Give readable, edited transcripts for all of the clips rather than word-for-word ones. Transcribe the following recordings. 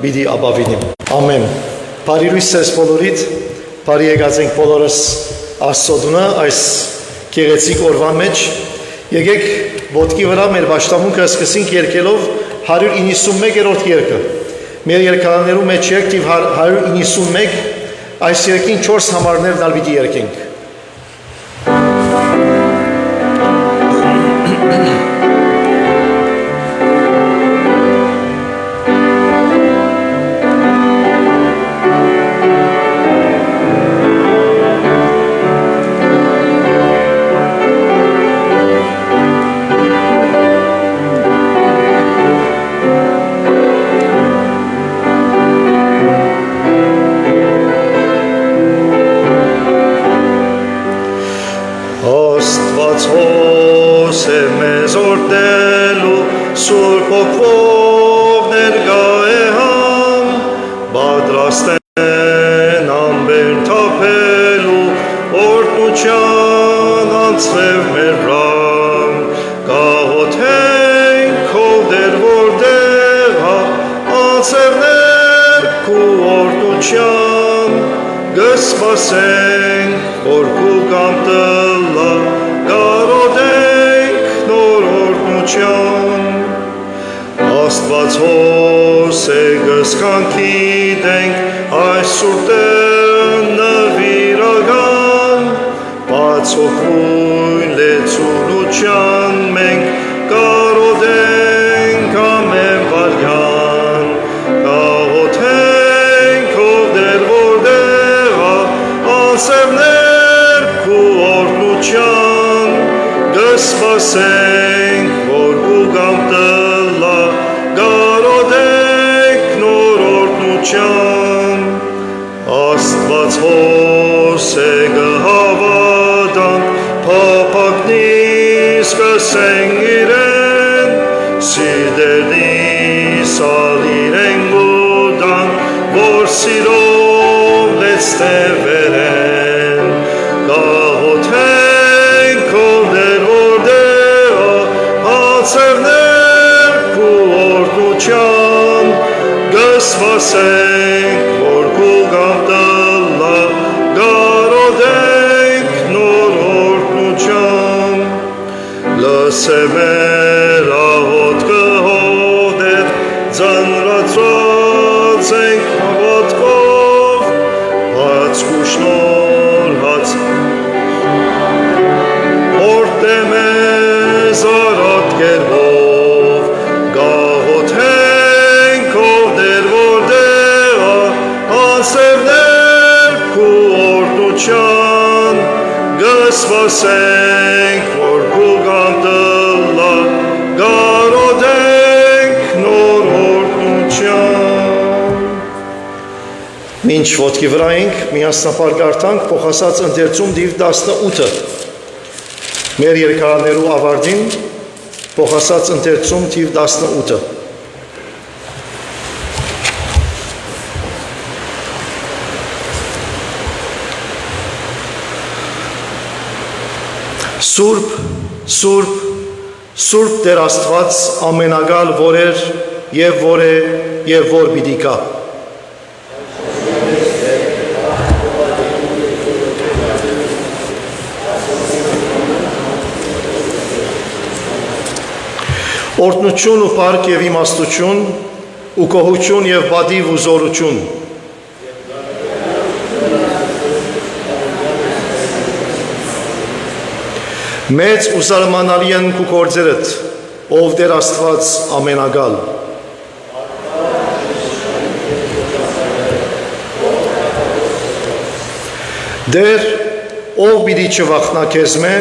պիտի ապավինիմ։ Ամեն։ Բարի լույս ձեզ բոլորիդ, բարի եկած ենք բոլորս Աստծո այս գեղեցիկ օրվան մեջ։ Եկեք ոտքի վրա մեր պաշտամունքը սկսենք երգելով 191-րդ երգը։ Մեր երգարաններու մեջ երգ թիվ 191, այս երգին 4 համարներ դալ պիտի երգենք։ Մինչ ոտքի վրա ենք, միասնապար գարտանք փոխասած ընթերցում դիվ 18-ը։ Մեր երկարաներու ավարտին փոխասած ընթերցում դիվ 18-ը։ Սուրբ, Սուրբ, Սուրբ Տեր Աստված ամենագալ որեր եւ որ է եւ որ պիտի կա։ Օրհնություն ու փառք եւ իմաստություն ու գոհություն եւ բադիվ ու զորություն մեծ ու զարմանալի են քու գործերդ, ով Տեր Աստված ամենագալ։ Դեր, ով պիտի չվախնա քեզ մե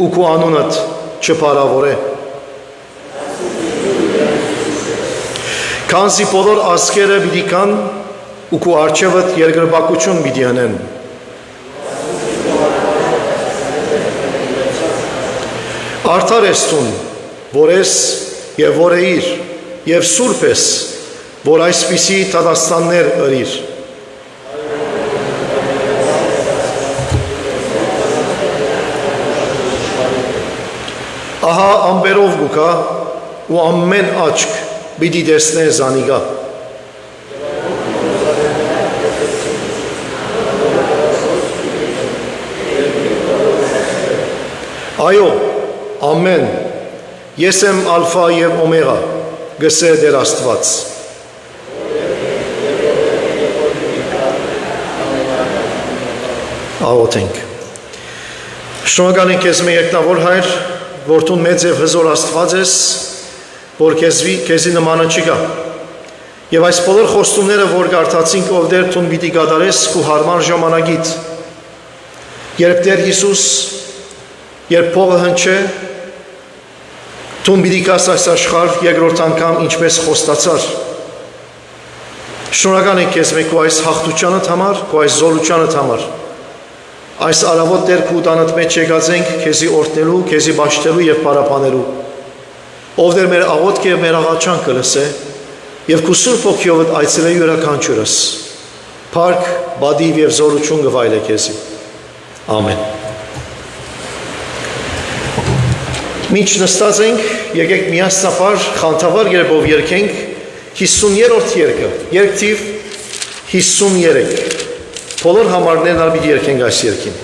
ու քու անունդ չփարավորե։ Քանզի բոլոր ազգերը պիտի կան ու քու առջևդ երկրպագություն պիտի անեն։ Արդար ես տուն, որ ես եւ որ էիր, եւ սուրբ ես, որ այսպիսի տադաստաններ ըրիր։ Ահա ամբերով գուկա ու ամեն աչք պիտի տեսնե զանիգա։ Այո, ամեն, ես եմ ալֆա և օմեգա, գսե դեր Աստված։ Աղոթենք։ Շնորհակալ ենք քեզ մեր երկնավոր Հայր, որ դու մեծ և հզոր Աստված ես, որ քեզի նմանը չկա։ Եվ այս բոլոր խոստումները, որ կարդացինք, ով դեր դու պիտի կատարես քո հարմար ժամանակիդ։ Երբ Տեր Հիսուս, երբ փողը հնչե, դու պիտի գաս այս աշխարհ երկրորդ անգամ ինչպես խոստացար։ Շնորհակալ ենք քեզ մեր քո այս հաղթությանդ համար, քո այս զորությանդ համար։ Այս արավոտ Տեր քո տանդ մեջ եկած ենք քեզի օրհնելու, քեզի բաշխելու եւ պարապանելու։ Ով դեր մեր աղոթքը եւ մեր աղաչանքը լսե եւ քո Սուրբ Հոգիով այցելե յուրաքանչյուրս։ Փառք, բադիվ եւ զորություն գվայլե քեզի։ Ամեն։ Մինչ նստած ենք, եկեք միասնաբար խանդավառ երբով երգենք 50-րդ երգը, երգ թիվ 53։ Բոլոր համարներն արբիտ երգենք այս երգին։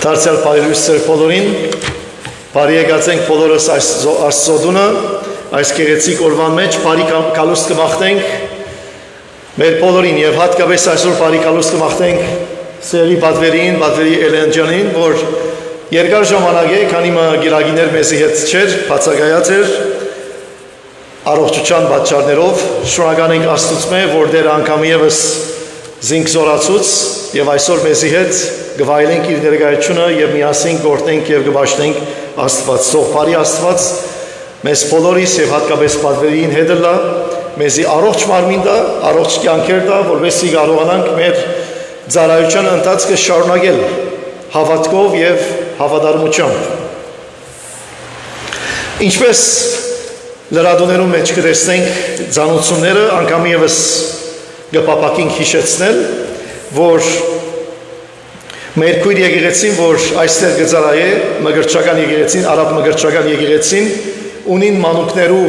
Դարձյալ բարի Սեր բոլորին, բարի եկած ենք բոլորս Աստծո դունը, այս գեղեցիկ օրվան մեջ բարի կալուստ կմաղթենք մեր բոլորին եւ հատկապես այսօր բարի կալուստ կմաղթենք Սերի Բադվերին, Բադվերի Էլենջանին, որ երկար ժամանակ է, քանի գիրագիներ մեզի հետ չէր, բացակայած էր առողջության պատճառներով, շնորհակալ ենք Աստծո, որ դեր անգամ եւս զինք զորացուց եւ այսօր մեզի հետ գվայելենք իր ներկայությունը եւ միասին գործենք եւ գվաշտենք Աստված։ Թող բարի Աստված մեզ բոլորիս եւ հատկապես Բադվերին հետ լա, մեզի առողջ մարմին տա, առողջ կյանքեր տա, որովհետեւ կարողանանք մեր ծառայության ընթացքը շարունակել հավատքով եւ հավատարմությամբ։ Ինչպես լրադուներում մեջ կտեսնենք ծանոթությունները անգամ եւս գպապակին հիշեցնել, որ մեր քույր եկեղեցին, որ այստեղ գծարայե մգրչական եկեղեցին, արաբ մգրչական եկեղեցին, ունին մանուկներու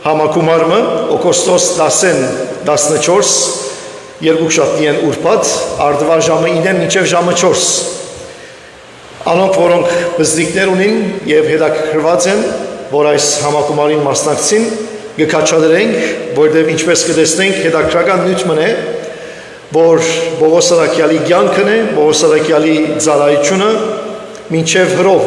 համակումարը օգոստոս 10-14 երկուշաբթի են ուրբաթ, արդվա ժամը 9-ին մինչև ժամը 4։ Անոնք, որոնք բզդիկներ ունին եւ հետաքրքրված են, որ այս համակումարին մասնակցին, կքաչադրենք, որտեղ ինչպես կտեսնենք հետաքրքրական նյութ մնե, որ Պողոս Սարաքյալի կյանքն է, Պողոս Սարաքյալի ծառայությունը մինչև հրով։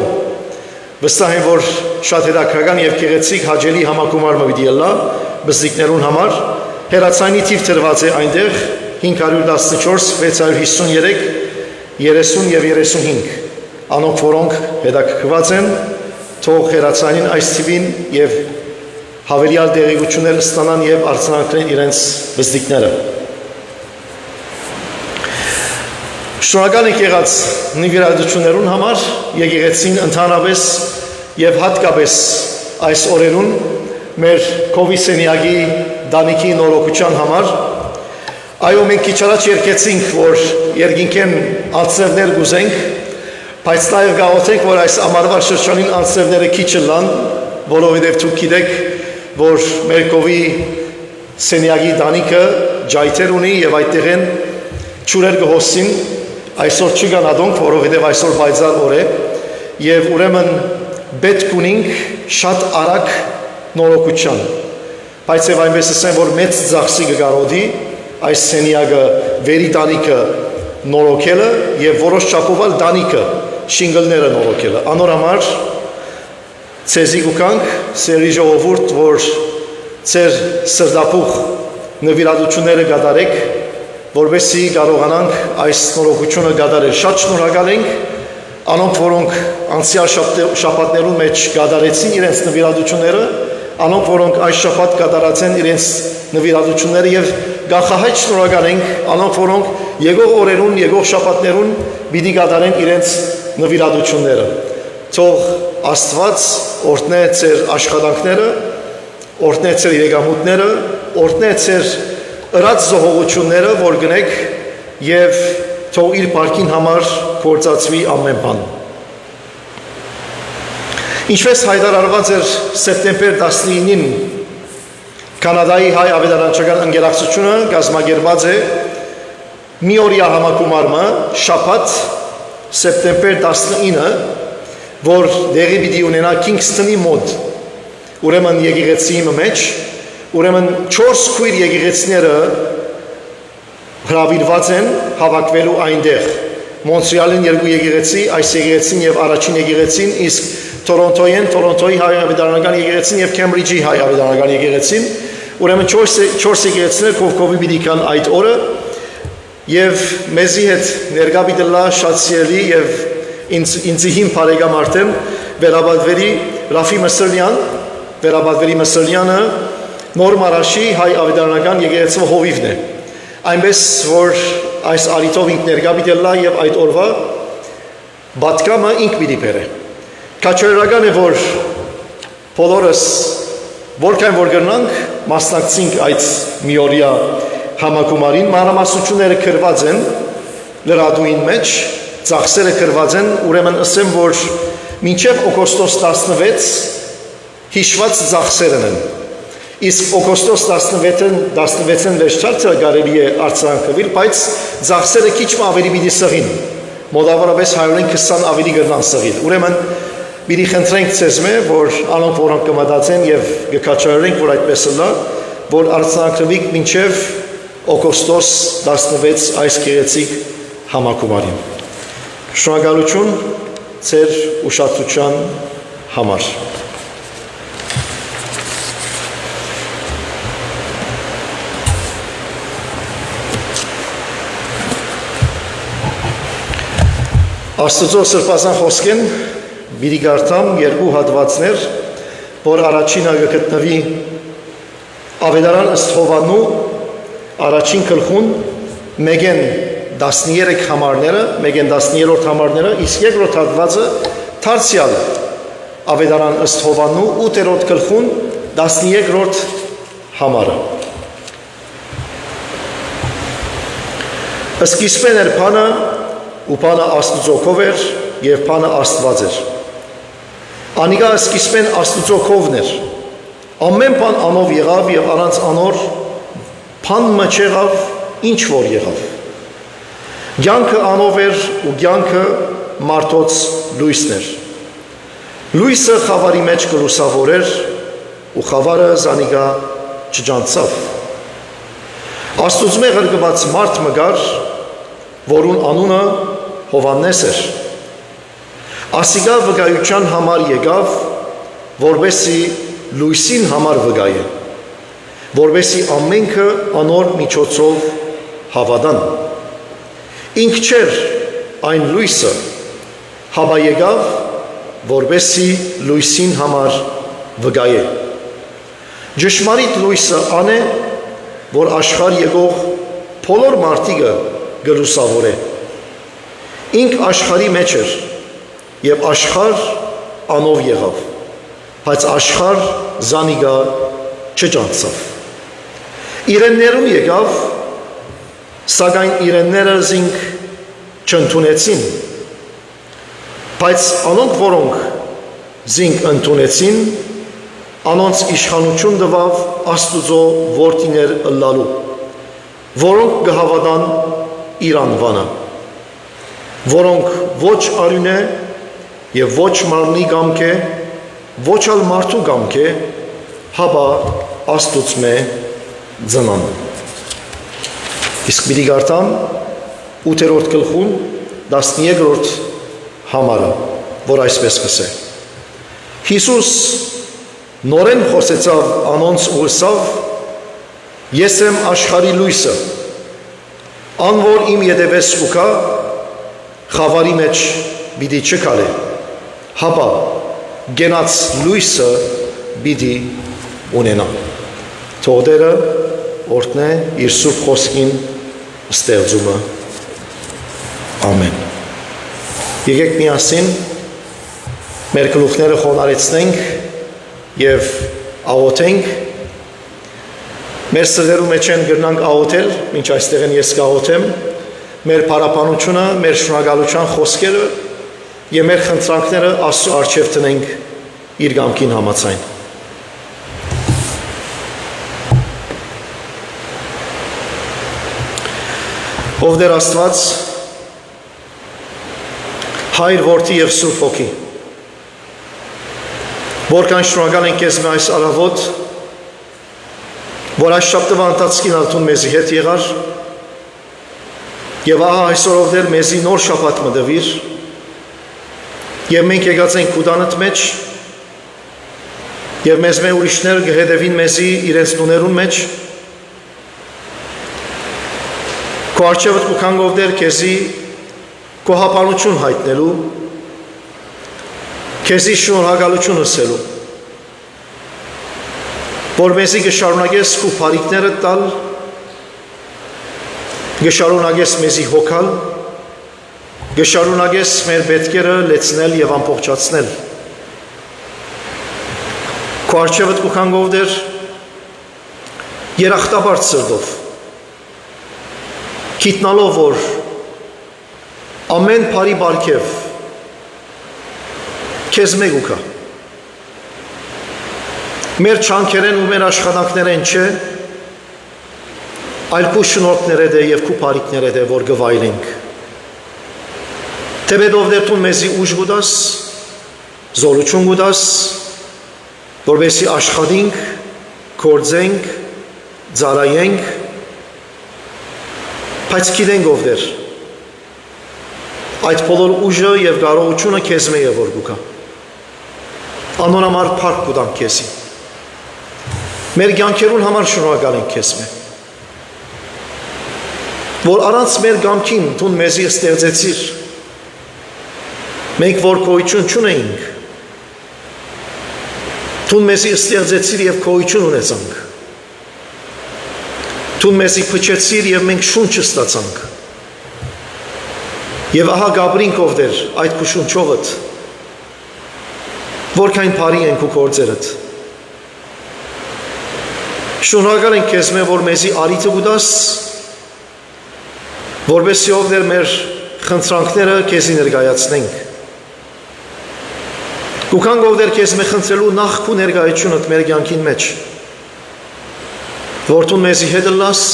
Վստահ եմ, որ շատ հետաքրքրական եւ գեղեցիկ հաճելի համակումար մը պիտի ելնա բզդիկներուն համար։ Հերացանի թիվ տրված է այնտեղ 514, 653, 30 եւ 35։ Անոնք, որոնք հետաքրքրված են, թող հերացանին այս թիվին եւ հավելյալ դերակցություններ ստանան եւ արձանագրեն իրենց բզդիկները։ Շնորհակալ ենք եղած նվիրատություններուն համար, եկեղեցին ընդհանրապես եւ հատկապես այս օրերուն մեր Կովիսենիագի դանիքի նորոգության համար։ Այո, մենք քիչ առաջ երկեցինք, որ երկինքեն անձրևներ գուզենք, բայց նաեւ գաղութենք, որ այս ամառվա շրջանին անձրևները քիչ լան, որովհետեւ դուք գիտեք, որ մեր Կովիսենիագի դանիքը ջայթեր ունի եւ այդտեղ են ճուրեր գհոսին այսօր չկան ադոնք, որովհետև այսօր բայձար օր է և ուրեմն պետք ունենք շատ արագ նորոգության, բայց և այնպես ասեմ, որ մեծ ծախսի կգարոդի այս սենյակը վերի դանիքը նորոգելը և որոշ չափովալ դանիքը շինգլները նորոգելը, անոր համար ցեզի կուկանք, սերի ժողովուրդ, որ ծեր սրդապուխ նվիրատությունները կատարեք, որովհետեւ կարողանանք այս նորոգությունը կատարել։ Շատ շնորհակալ ենք անոնք, որոնք անցյալ շաբաթներուն մեջ կատարեցին իրենց նվիրատությունները, անոնք, որոնք այս շաբաթ կատարած են իրենց նվիրատությունները եւ գախահայտ շնորհակալ ենք անոնք, որոնք եկող օրերուն, եկող շաբաթներուն պիտի կատարեն իրենց նվիրատությունները։ Թող Աստված օրհնե ձեր աշխատանքները, օրհնե ձեր իրեկամուտները, օրհնե ձեր ըրած զոհողությունները, որ գնեք եւ թող իր բարքին համար գործածվի ամեն բան։ Ինչպես հայտարարված էր սեպտեմբեր 19-ին Կանադայի հայ ավետարանչական ընկերակցությունը կազմակերպած է մի օրյա համակումարը շաբաթ սեպտեմբեր 19-ը, որ դեղի պիտի ունենա Քինգսթոնի մոտ, ուրեմն եկեղեցի մեջ, ուրեմն 4 քույր եկեղեցիները հրավիրված են հավաքվելու այնտեղ։ Մոնտրեալին 2 եկեղեցի, այս եկեղեցին եւ առաջին եկեղեցին, իսկ Տորոնտոյի հայ ավետարանական եկեղեցին եւ Քեմբրիջի հայ ավետարանական եկեղեցին, ուրեմն 4 եկեղեցիներ կողքովի պիտի կան այդ օրը եւ մեզի հետ ներկա պիտի լա շատ սիրելի եւ ինձի հիմ բարեկամարտեմ վերաբադվերի Ռաֆի Մսրլյանը նոր Մարաշի հայ ավետարանական եկեղեցու հովիվն է։ Այնպես որ այս արիտով ինք ներկա պիտի լա եւ այդ օրվա բատկամը ինք պիտի բերե։ Քաչերական է որ բոլորս որքան որ գնանք մասնակցենք այդ միօրյա համակումարին, մանրամասնությունները գրված են լրադուին մեջ, ծախսերը գրված են, ուրեմն ասեմ որ մինչև օգոստոս 16 հիշված ծախսերն են։ Իսկ օգոստոս 16-ին վերջացը կարելի է արձանագրել, բայց ծախսերը քիչ ավելի պիտի սղին։ Մոտավորապես 120 ավելի կգնան սղիլ։ Ուրեմն պիտի խնդրենք ձեզ մե, որ անոնք որոնք կմտածեն եւ կկաչարենք, որ այդպես լա, որ արձանագրվիկ մինչև օգոստոս 16 այս գեղեցիկ համակումարին։ Շնորհակալություն ձեր ուշադրության համար։ Աստծո սրբազան խոսքեն բիդի գարտամ 2 հատվածներ, որ առաջինը գտնվի ավետարան ըստ Հովաննու առաջին գլխուն մեգեն 13 համարները, մեգեն 13-րդ համարները, իսկ երկրորդ հատվածը դարձյալ ավետարան ըստ Հովաննու 8-րդ գլխուն 13-րդ համարը։ Սկիզբեն էր բանը, ու բանը Աստուծոքով էր, և բանը Աստված էր։ Անիկա սկիզբեն Աստուծոքովն էր։ Ամեն բան անով եղավ, և առանց անոր բան մը չեղավ, ինչ որ եղավ։ Կյանքը անով էր, ու կյանքը մարդոց լույսն էր։ Լույսը խավարի մեջ կլուսավորեր, ու խավարը զանիկա չջանցավ։ Աստուծմե ղրկված մարդ մը գար, որուն անունը Հովաննես էր։ Ասիկա վկայության համար եկավ, որբեսի լույսին համար վկայե, որբեսի ամենքը անոր միջոցով հավատան։ Ինք չէր այն լույսը, հապա եկավ, որբեսի լույսին համար վկայե։ Ճշմարիտ լույսը ան է, որ աշխարհ եկող բոլոր մարդիկը գլուսավորե։ Ինք աշխարհի մեջ էր, և աշխարհ անով եղավ, բայց աշխարհ զանիկա չջանցավ։ Իրեններուն եկավ, սակայն իրենները զինք չընդունեցին, բայց անոնք, որոնք զինք ընդունեցին, անոնց իշխանություն տվավ Աստուծո որդիներ ըլլալու, որոնք կհավատան իր անվանը, որոնք ոչ արյուն է և ոչ մարմնի կամք է, ոչ ալ մարդու կամք է, հապա Աստուծմե ծնան։ Իսկ պիտի կարդամ 8-րդ գլխուն 13-րդ համարը, որ այսպես կսե. Հիսուս նորեն խոսեցավ անոնց ու ըսավ. Ես եմ աշխարհի լույսը, ան որ իմ ետևես կուքա, խավարի մեջ պիտի չգալե, հապա գենաց լույսը պիտի ունենա։ Թող Տերը օրհնե իր սուրբ խոսքին ստեղծումը։ Ամեն։ Եկեք միասին մեր գլուխները խոնարհեցնենք և աղոթենք։ Մեր սրտերու մեջ են գրնանք աղոթել, մինչ այստեղ են ես կաղոթեմ, մեր փառաբանությունը, մեր շնորհակալության խոսքերը և մեր խնդրանքները Աստծո առջև տնենք իր կամքին համաձայն։ Ով Տեր Աստված, Հայր, Որդի և Սուրբ Հոգի, որքան շնորհակալ ենք քեզ այս առավոտ, որ այս շաբթվա ընթացքին ալթուն մեզի հետ եղար, և ահա այսօր ով Տեր մեզի նոր շաբաթ մը տվիր, և մենք եկած ենք քու տանդ մեջ, և մեզ մե ուրիշներ կհետևին մեզի իրենց տուներուն մեջ, քո առջևդ կուքանք ով Տեր քեզի քո հապանություն հայտնելու, քեզի շնորհակալություն ասելու, որ մեզի կշարունակես քո բարիքները տալ, կշարունակես մեզի հոգալ, կշարունակես մեր պետքերը լեցնել և ամբողջացնել։ Քո առջևդ կուքանք ով Տեր երախտաբար սրտով, գիտնալով, որ ամեն բարի բարգև քեզ մեկ ուքա։ Մեր չանքերեն ու մեր աշխատանքներեն չէ, այլ քու շնորհքներդ է և քու բարիքներդ է, որ գվայրենք։ Թեպետով Տեր դու մեզի ուժ գուտաս, զորություն գուտաս, որպեսզի աշխատենք, գործենք, ծառայենք, բայց գիտենք ով Տեր, այդ բոլոր ուժը և կարողությունը քեզ մե է որ գուքա։ Անոր համար փառք կուտանք քեզի։ Մեր կյանքերուն համար շնորհակալ ենք քեզ մե, որ առանց մեր կամքին դու մեզի ստեղծեցիր, մենք որ գոյություն չունեինք, դու մեզի ստեղծեցիր և գոյություն ունեցանք, դու մեզի փչեցիր և մենք շունչ ստացանք, և ահա գաբրինք ով Տեր այդ քու շունչովդ, որքան բարի ենք ու գործերդ, Շնորհակալ ենք քեզ, որ մեզի արիթը գուտաս, որպեսզի ով մեր խնդրանքները քեզի ներկայացնենք։ Գուքանք ով քեզ խնդրելու նախ քու ներկայությունդ մեր կյանքին մեջ, որտուն մեզի հետ լաս,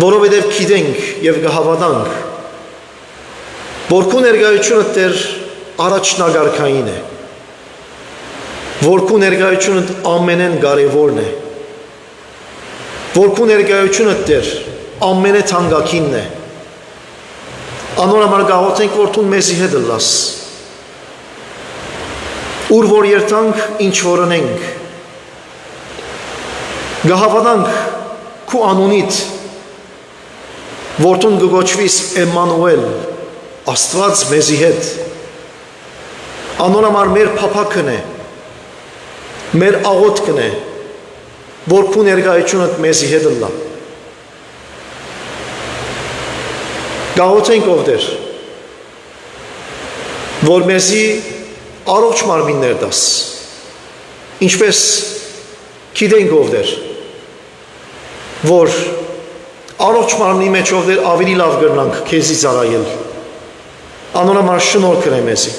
որովհետև գիտենք եւ կհավատանք, որ քու ներկայությունը Տեր առաջնագարկային է, որ քու ներկայությունը ամենեն կարևորն է, որ քու ներկայությունը Տեր ամենաթանկագինն է, անոր համար գաղութենք, որ դու մեզի հետ լաս, ուր որ երթանք, ինչ որ անենք, գահավանանք քու անունիդ, որ դու գոչվիս Էմմանուել, Աստված մեզի հետ, անոր համար մեր փափաքն է, մեր աղոթքն է, որ քու ներկայությունդ մեզի հետ լա։ Գաղութենք ով Տեր, որ մեզի առողջ մարմիններ դաս, ինչպես գիտենք ով Տեր, որ առողջ մարմնի մեջ ով Տեր ավելի լավ կրնանք քեզի ծառայել, անոր համար շնորհքն է մեզի,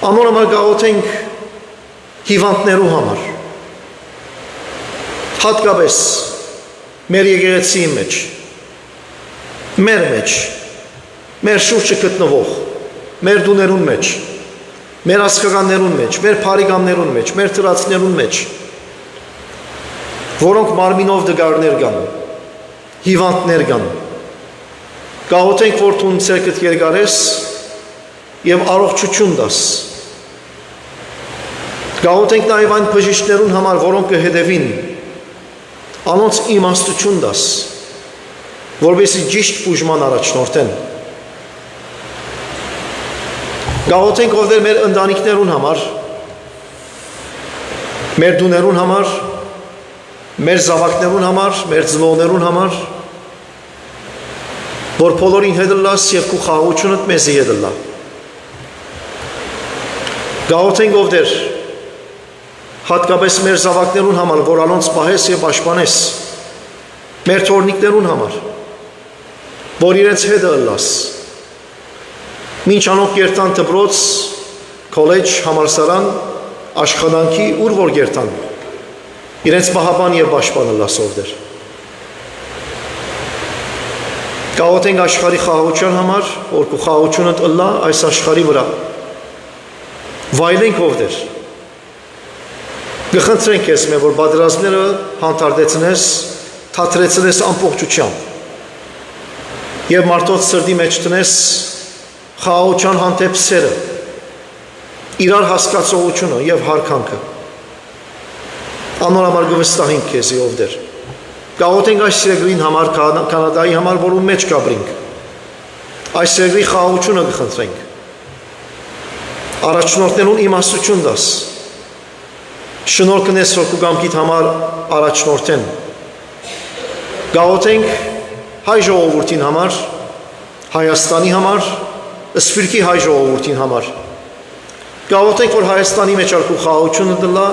անոր համար գաղութենք հիվանդներու համար, հատկապես մեր եկեղեցիի մեջ, մեր շուրջը գտնվող, մեր դուներուն մեջ, մեր ասկականներուն մեջ, մեր փարիգամներուն մեջ, մեր տրածներուն մեջ, որոնք մարմինով դգարներ կան, հիվանդներ կան, գաղութենք, որ դու ցերկդ երկարես եւ առողջություն դաս, գաղութենք նաև այն բժիշկներուն համար, որոնք կհետևին, անոնց իմաստություն դաս, որպեսզի ճիշտ բուժման առաջնորդեն։ Գաղութենք ով Տեր մեր ընտանիքներուն համար, մեր դուներուն համար, մեր զավակներուն համար, մեր ծնողներուն համար, որ բոլորին հետ լաս եւ քու խաղաղությունդ մեզի հետ լա։ Գաղութենք ով Տեր հատկապես մեր զավակներուն համար, որ անոնց պահես եւ պաշտպանես, մեր թորնիկներուն համար, որ իրենց հետը լաս, մինչ անոնք երթան դպրոց, քոլեջ, համալսարան, աշխատանքի, ուր որ երթան, իրենց պահապան եւ պաշտպանը լաս ով Տեր։ Գաղութենք աշխարհի խաղաղության համար, որ քու խաղաղությունդ ըլլա այս աշխարհի վրա։ Վայելենք ով Տեր։ Գխնդրենք ես մեր, որ բادرազմները հանդարտեցնես, թատրեցնես ամբողջությամբ եւ մարդոց սրտի մեջ տնես խաղաղության հանդեպ սերը, իրար հասկացողությունը եւ հարկանքը։ Անոր համար գվստահենք քեզի ով Տեր։ Գաղութենք այս երկրին համար, Կանադայի համար, որում մեջ կապրինք, այս երկրի խաղաղությունը գխնդրենք, առաջնորդներուն իմաստություն դաս, շնորհքն ես որ քու կամքիդ համար առաջնորդեն, գաղութենք հայ ժողովրդին համար, Հայաստանի համար, Սփյուռքի հայ ժողովրդին համար, գաղութենք որ Հայաստանի մեջ արկու խաղաղությունը դլա,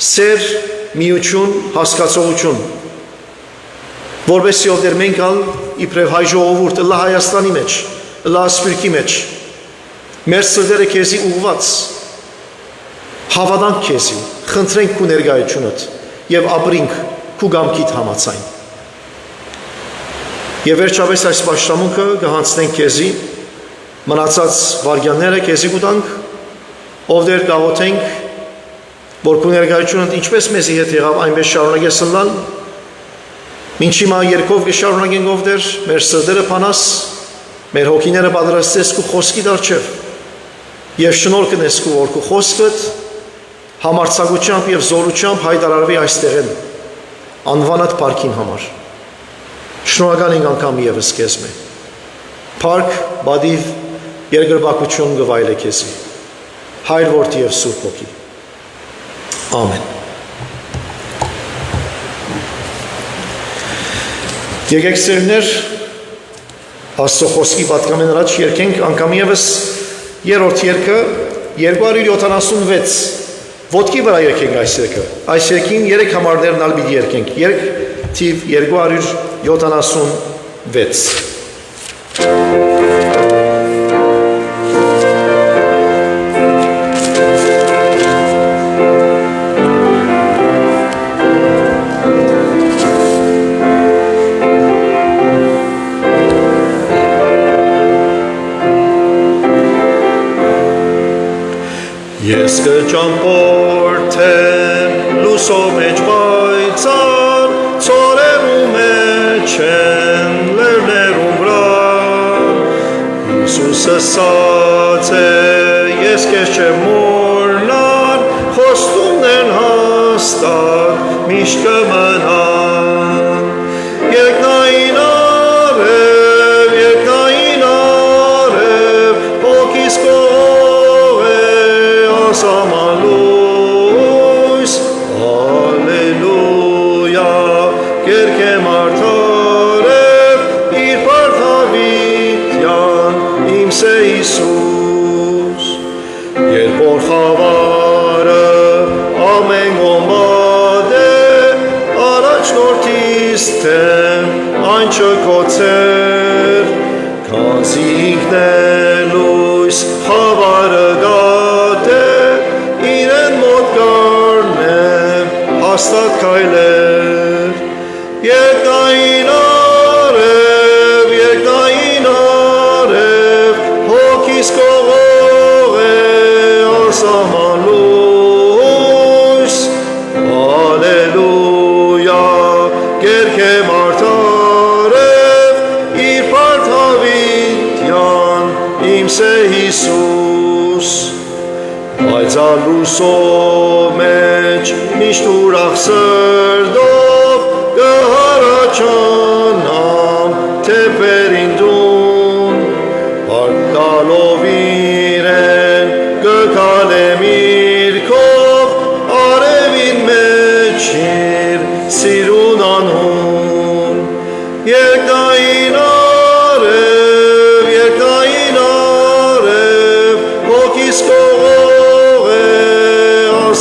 սեր, միություն, հասկացողություն, որովհետեւ ով Տեր մենք ալ իբրև հայ ժողովուրդը լա Հայաստանի մեջ, լա Սփյուռքի մեջ, մեր սրտերը քեզի ուղված, հավատանք քեզի, խնդրենք քու ներկայությունդ եւ ապրենք քու կամքիդ համաձայն։ Եվ վերջապես այս պաշտամունքը կհանձնենք քեզի, մնացած վարքյանները քեզի կուտանք, ով Տեր գաղութենք, որ քու ներկայությունդ ինչպես մեզի հետ եղավ, այնպես շարունակես ըլլալ, մինչ հիմա երկով կշարունակենք ով Տեր, մեր սրտերը փանաս, մեր հոգիները պատրաստես քու խոսքի դարչև, եւ շնորհքն ես քու որ քու խոսքդ համարձակությամբ եւ զորությամբ հայտարարվի այստեղեն, անվանդ парքին համար։ Շնորհակալ ենք անգամ եւս քեզ մե։ Փառք, բադիվ, երկրպագություն գվայելե քեզի։ Հայր որդի եւ Սուրբ Հոգի։ Ամեն։ Եկեք սերներ, Աստծո խոսքի պատկամեն առաջ երկենք անգամ եւս երրորդ երգը 276 Ոտքի վրա երկենք այս երկը։ Այս երկին 3 համարներն ալ պիտի երկենք։ Երկ թիվ 276։ Ես կճամփորդեմ լուսո մեջ պայծառ, ծորերու մեջ են լեռներում վրա։ Հիսուսը ասաց է, ես քեզ չեմ մոռնալ, խոստումներն հաստատ միշտ կմնան։ Երկնային արև, երկնային արև, հոգիս Samalus, Alleluia, Gerkem artarev, ir partavityan, imse Isus. Yerbor chavare, amen gombade, araç nortistem, ançı kotser, kanziknelus, chavare Hastad kayler, Yeknayin arev, Hokis kogove asamalus, Alleluia, Gerkem artarev, ir partavityan, imse Isus. Այցալուսո մեջ միշտ ուրախ սրտով կհառաջանամ թեպերին դուն, արտալով իրեն կգալեմ իր քով, արևին մեջ իր սիրուն անուն, երկնային արև, հոգիս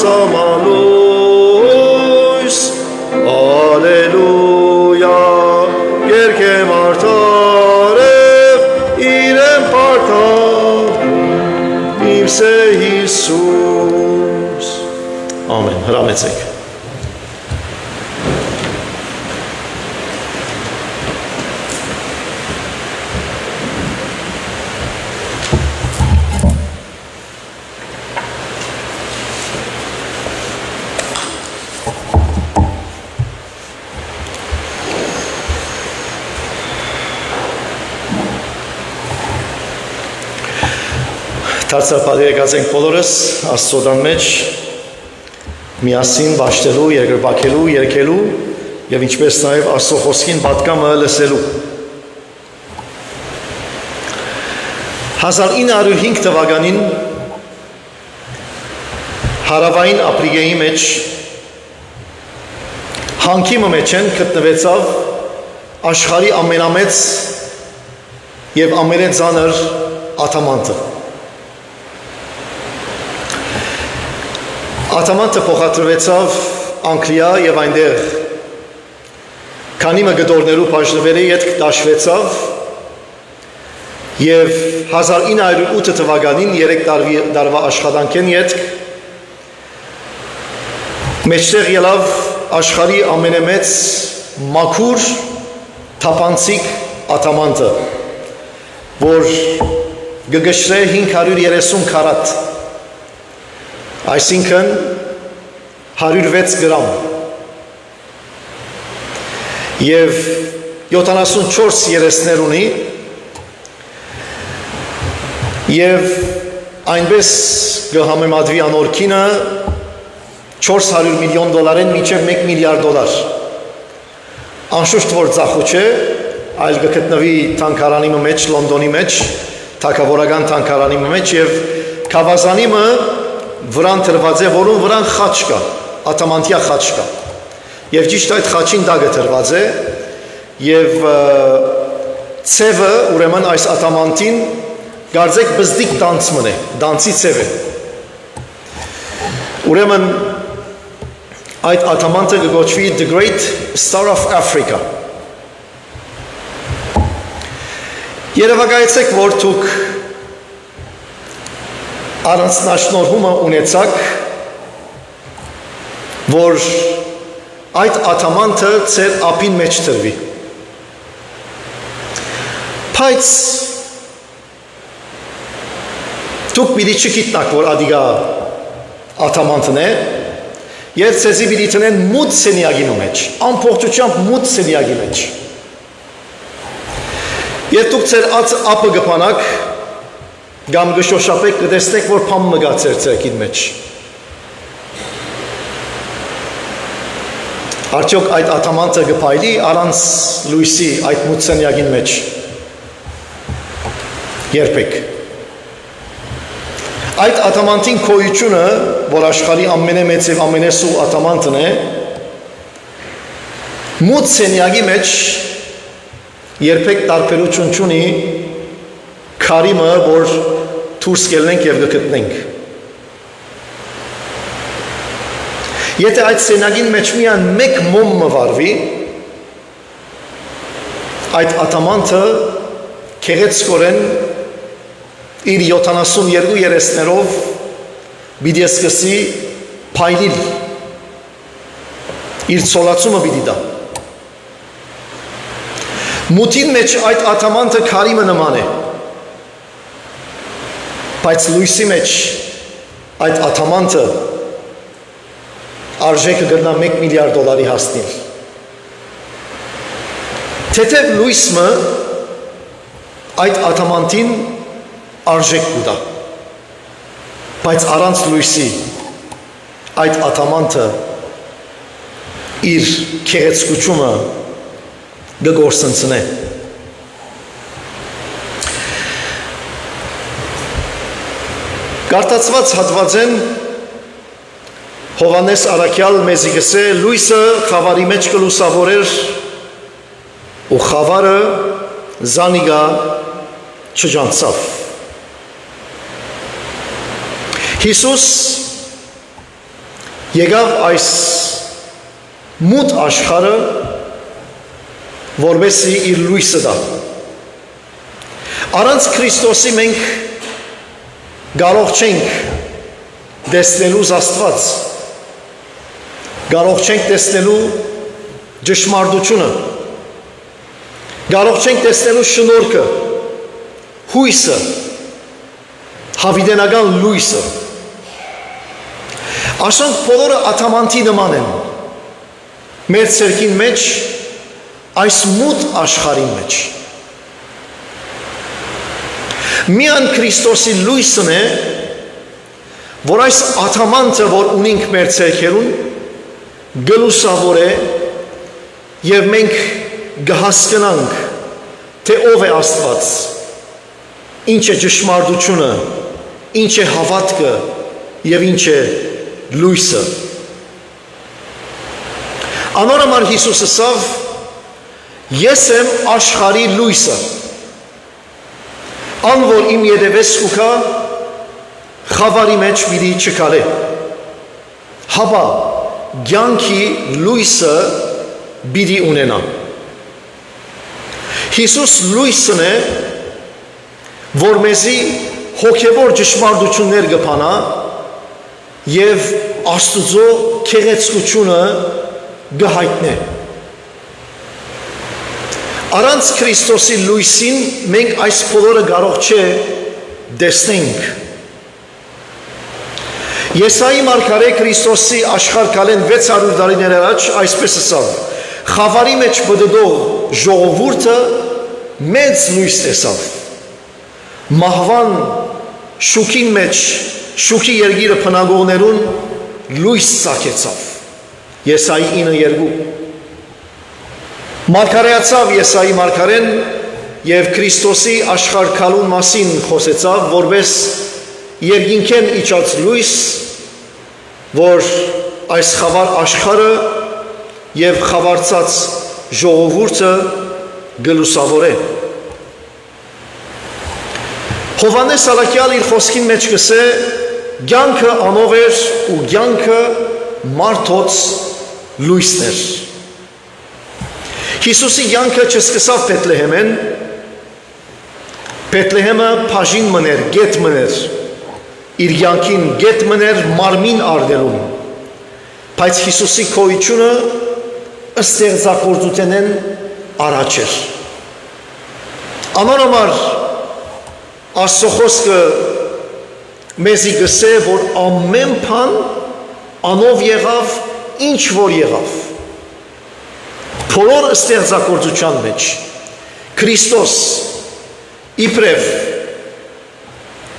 Samalus, Alleluia, Gerkem artarev, irem partav, imse Isus. Amen. Հրամեցեք։ Դարձապատի եկած ենք բոլորս Աստծոդան մեջ միասին բաշտելու, երկրպագելու, երգելու եւ ինչպես նաեւ Աստծո խոսքին պատկամը լսելու։ 1905 թվականին հարավային ապրիգեի մեջ հանքիմը մեջ են գտնվեցավ աշխարհի ամենամեծ եւ ամենածանր աթամանտը։ Աթամանտը փոխադրվեցավ Անգլիա եւ այնտեղ քանի մգդորներու բաժնվելի հետ դաշվեցավ եւ 1908 թվականին 3 տարվա աշխատանքեն հետ մեջտեղ ելավ աշխարհի ամենամեծ մաքուր թափանցիկ աթամանտը, որ գգշրե 530 քարատ, այսինքն 106 գրամ եւ 74 երեսներ ունի եւ այնպես կհամեմատվի անորքինը 400 միլիոն դոլարեն մինչև 1 միլիարդ դոլար։ Անշուշտ որ ծախու չէ, այլ կգտնվի թանկարանի մեջ, Լոնդոնի մեջ, թագավորական թանկարանի մեջ եւ Քավազանիմը վրան տրված է, որում վրան խաչ կա, աթամանտյա խաչ կա։ Եվ ճիշտ այդ խաչին դագը տրված է եւ ցևը, ուրեմն այս աթամանտին գարձեք բզդիկ դանց մնե, դանցի ցև է։ Ուրեմն այդ ադամանտը կոչվի The Great Star of Africa։ Երևակայեցեք, որ դուք առանձնաշնորհումը ունեցաք, որ այդ ադամանտը ձեր ափին մեջ տրվի։ Բայց դուք պիտի չգիտնաք, որ ադիգա ադամանտն է, եւ ցեզի պիտի տնեն մութ սենյակի մեջ, ամբողջությամբ մութ սենյակի մեջ։ Եվ դուք ձեր ափը կփանաք, կամ կշոշափեք, կտեսնեք, որ փամ մգա ձեր ցերկին մեջ։ Արդյոք այդ ադամանտը կփայլի առանց լույսի այդ մութ սենյակին մեջ։ Երբեք։ Այդ ադամանտին քոյությունը, որ աշխարհի ամենամեծ եւ ամենասուր ադամանտն է, մութ սենյակի մեջ երբեք տարբերություն չունի քարիմը, որ դուրս կելնենք եւ կգտնենք։ Եթե այդ սենյակին մեջ միան մեկ մոմ վարվի, այդ ադամանտը քեղեցկորեն իր 72 երեսներով պիտի սկսի փայլիլ, իր ցոլացումը պիտի դա։ Մութին մեջ այդ ադամանտը քարիմը նման է, բայց լույսի մեջ այդ ադամանտը արժեքը կգնա $1 միլիարդ հասնել։ Թեթև լույսը այդ ադամանտին արժեք կուտա, բայց առանց լույսի այդ ադամանտը իր քեղեցկությունը կգործընծնե։ Կարդացված հատվածեն Հովանես Արաքյալ մեզի գսե լույսը խավարի մեջ կլուսավորեր ու խավարը զանիգա չջանցավ։ Հիսուս եկավ այս մութ աշխարհը, որովհետեւ իր լույսը դա։ Առանց Քրիստոսի մենք կարող չենք տեսնելու Աստված, կարող չենք տեսնելու ճշմարտությունը, կարող չենք տեսնելու շնորհքը, հույսը, հավիտենական լույսը։ Ասենք բոլորը ադամանդի նման են մեր ցերկին մեջ, այս մութ աշխարհի մեջ։ Միան Քրիստոսի լույսն է, որ այս ադամանդը, որ ունենք մեր ցերկերուն, գլուսավոր է եւ մենք կհասկանանք, թե ով է Աստված, ինչ է ճշմարտությունը, ինչ է հավատքը եւ ինչ է լույսը։ Անորոմար Հիսուսը ասավ. ես եմ աշխարհի լույսը, ան որ իմ ետևես կուքա, խավարի մեջ պիտի չկալե, հապա կյանքի լույսը պիտի ունենա։ Հիսուս լույսն է, որ մեզի հոգևոր ճշմարտություններ կփանա եւ Աստուծո քեղեցկությունը գահիտնե։ Առանց Քրիստոսի լույսին մենք այս բոլորը կարող չէ տեսնենք։ Եսայի մարգարե Քրիստոսի աշխարհ կալեն 600 տարիներ առաջ այսպես ասավ. խավարի մեջ բդդող ժողովուրդը մեծ լույս տեսավ, մահվան շուքին մեջ շուքի երգիրը փնագողներուն լույս ցակեցավ։ Եսայի 9:2 Մարգարեացավ Եսայի մարգարեն եւ Քրիստոսի աշխարհքալուն մասին խոսեցավ, որպես երկինքեն իջած լույս, որ այս խավար աշխարհը եւ խավարցած ժողովուրդը գլուսավոր է։ Հովանես Արաքյալ իր խոսքին մեջ կսե կյանքը անով էր ու կյանքը մարդոց լույսն էր։ Հիսուսի կյանքը չսկսավ Բեթլեհեմեն, Բեթլեհեմը բաժին մներ, գետ մներ, իր կյանքին գետ մներ մարմին արդելում, բայց Հիսուսի քոյությունը ստեղծագործութենեն առաջ էր։ Անոնոմար Աստծո խոսքը մեզի գսե, որ ամեն բան անով եղավ, ինչ որ եղավ։ Բոլոր ստեղծագործության մեջ Քրիստոս իբրև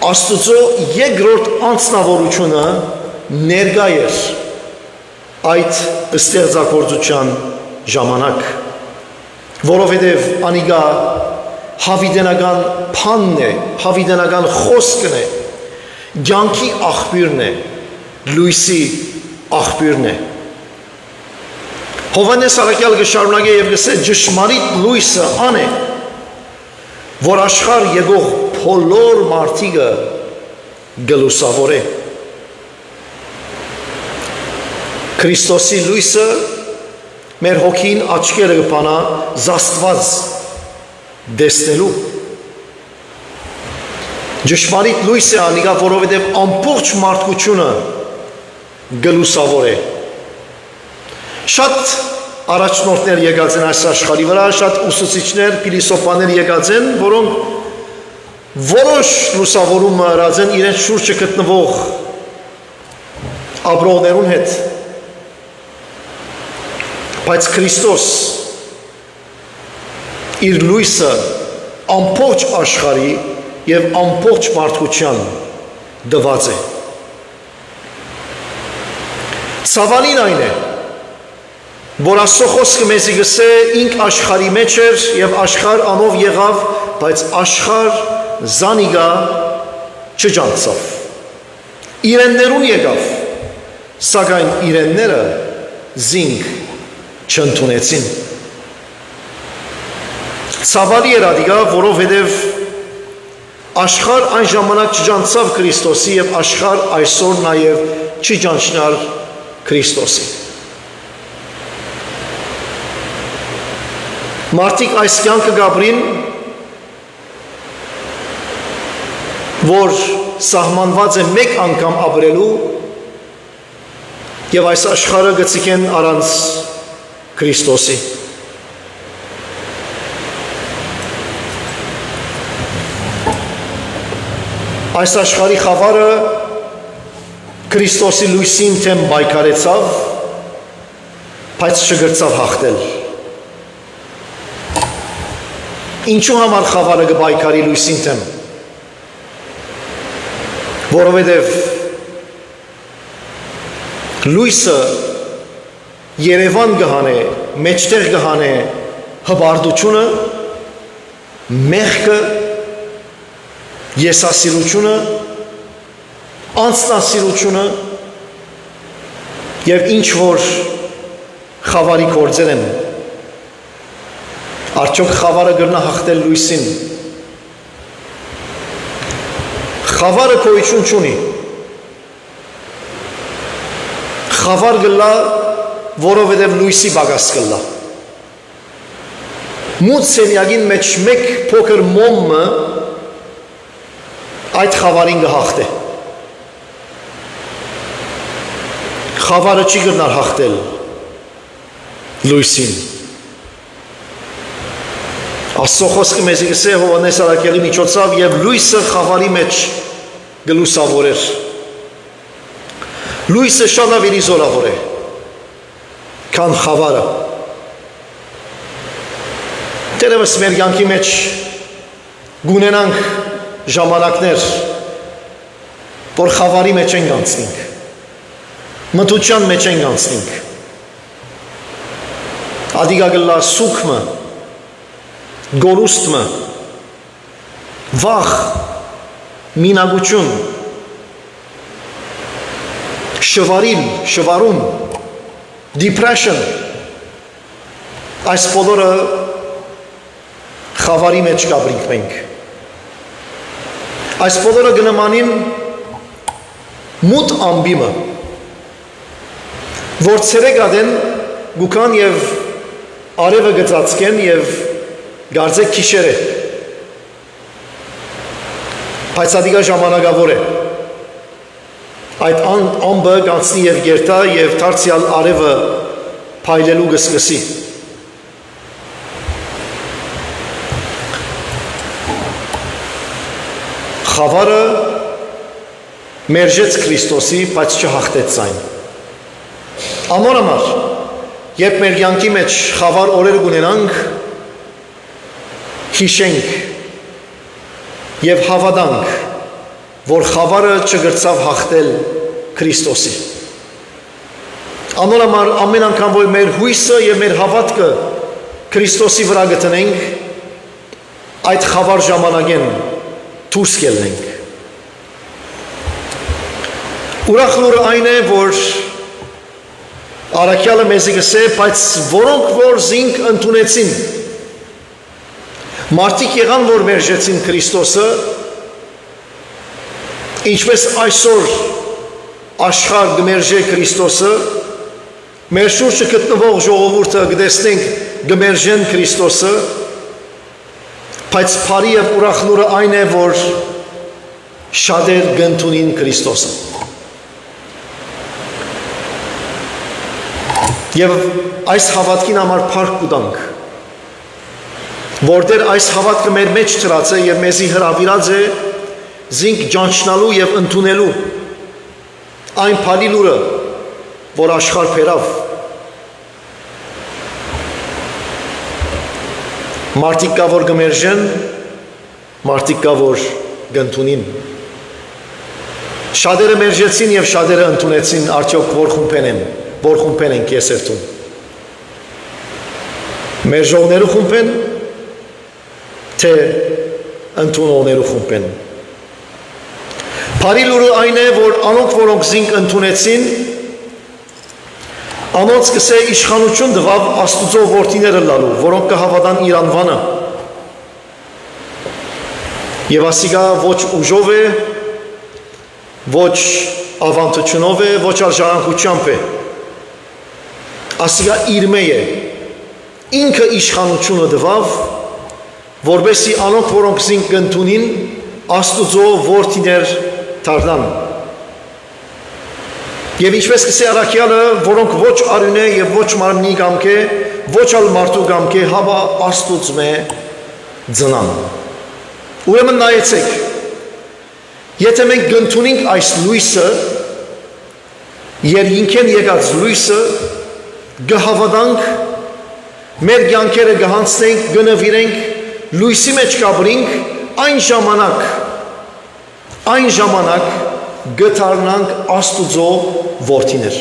Աստծո երկրորդ անձնավորությունը ներկա էր այդ ստեղծագործության ժամանակ, որովհետև անիգա հավիտենական բանն է, հավիտենական խոսքն է, կյանքի աղբյուրն է, լույսի աղբյուրն է։ Հովհաննես առաքյալ կշարունակե եւ գսե ճշմարիտ լույսը ան է, որ աշխարհ եկող բոլոր մարդիկը գլուսավորե։ Քրիստոսի լույսը մեր հոգին աչքերը կփանա զաստված դեսնելու։ Ճշմարիտ լույսը անիգա, որովհետև ամբողջ մարդկությունը գլուսավոր է։ Շատ առաջնորդներ եկած են այս աշխարհի վրա, շատ ուսուցիչներ, փիլիսոփաներ եկած են, որոնք որոշ լուսավորում արած են իրենց շուրջը գտնվող ապրողներուն հետ։ Բայց Քրիստոս իր լույսը ամբողջ աշխարհի եւ ամբողջ մարդկության դված է։ Ցավալին այն է, որ Աստծո խոսքը մեզի գսե ինք աշխարհի մեջ էր եւ աշխարհ անով եղավ, բայց աշխարհ զանիգա չջանցավ։ Իրեններուն եկավ, սակայն իրենները զինք չընդունեցին։ Ցավալի էր ադիգա, որովհետև աշխարհ այն ժամանակ չջանցավ Քրիստոսի եւ աշխարհ այսօր նաեւ չջանչնար Քրիստոսի։ Մարդիկ այս կյանքը գաբրին, որ սահմանված է մեկ անգամ ապրելու եւ այս աշխարհը գցիկեն առանց Քրիստոսի։ Այս աշխարհի խավարը Քրիստոսի լույսին թեմ բայկարեցավ, բայց չգրծավ հաղթել։ Ինչու համար խավարը գբայկարի լույսին թեմ, որովհետև լույսը Երևան գհանե, մեջտեղ գհանե հբարդությունը, մեղքը, եսասիրությունը, անձնասիրությունը եւ ինչ որ խավարի գործեր են։ Արդյոք խավարը գրնա հաղթել լույսին։ Խավարը գոյություն չունի։ Խավար գլա, որովհետև լույսի բագաս գլա։ Մութ սենյակին մեջ մեկ փոքր մոմը այդ խավարին կհաղթե։ Խավարը չի գրնար հաղթել լույսին։ Աստծո խոսքը մեզ գսե Հովհաննես առաքյալի միջոցով եւ լույսը խավարի մեջ գլուսավորեր։ Լույսը շատ ավելի զորավոր է, քան խավարը։ Դերևս մեր կյանքի մեջ գունենանք ժամանակներ, որ խավարի մեջ ենք անցնենք, մթության մեջ ենք անցնենք։ Ադիգա գլա սուքմը, գորուստմը, վախ, մինագություն, շվարում, depression, այս բոլորը խավարի մեջ կաբրինք մենք։ Այս բոլորը գնամանին մութ ամբիմը որ ցերեկ ադեն գուքան եւ արևը գծածկեն եւ գարձեք քիշերը բայց ադիգա ժամանակավոր է այդ ամբը գանցնի եւ գերտա եւ դարձյալ արևը փայլելու գսկսի խավարը մերժեց Քրիստոսի բայց չհաղթեց այն ամոր համար երբ մեր կյանքի մեջ խավար օրեր կունենանք հիշենք եւ հավատանք որ խավարը չգրծավ հաղթել Քրիստոսի ամոր համար ամեն անգամ որ մեր հույսը եւ մեր հավատքը Քրիստոսի վրա գտնենք այդ խավար ժամանակեն դուրս կելնենք ուրախ լուրը այն է որ Արաքյալը մեզի գսե, բայց որոնք որ զինք ընդունեցին, մարդիկ եղան, որ մերժեցին Քրիստոսը, ինչպես այսօր աշխարհ գմերժե Քրիստոսը, մեր շուրջը գտնվող ժողովուրդը գտեսնենք գմերժեն Քրիստոսը, բայց բարի եւ ուրախ լուրը այն է, որ շատեր գընդունին Քրիստոսը։ Եվ այս հավատքին համար փառք կուտանք, որտեղ այս հավատքը մեր մեջ ծրած է եւ մեզի հրավիրած է զինք ճանչնալու եւ ընդունելու այն փալի լուրը, որ աշխարհ փերավ։ Մարդիկ կա որ գմերժեն, մարդիկ կա որ գընդունին։ Շատերը մերժեցին եւ շատերը ընդունեցին, արդյոք որ խումբեն են։ Որ խումբեն են կեսերտում մեր ժողներու խումբեն թե ընդունողներու խումբեն բարի լուրը այն է որ անոնք որոնք զինք ընդունեցին անոնց կսե իշխանություն դվավ Աստուծո որդիները լալու որոնք կհավատան իր անվանը եւ ասիգա ոչ ուժով է ոչ ավանդությունով է ոչ արժանանքությամբ է ասիգա իր մեջ է ինքը իշխանությունը դվավ որբեսի անոնք որոնք զինք կընդունին Աստուծո որդիներ դառնան եւ ինչպես կսե Արաքյալը որոնք ոչ արյուն է եւ ոչ մարմնի կամք է ոչ ալ մարդու կամք է հավա Աստուծո ձնան ուրեմն նայեցեք եթե մենք կընդունենք այս լույսը երկինքեն եկած լույսը գհավատանք մեր կյանքերը գհանցնենք գնվիրենք լույսի մեջ կապրենք այն ժամանակ գտարնանք Աստուծո որդիներ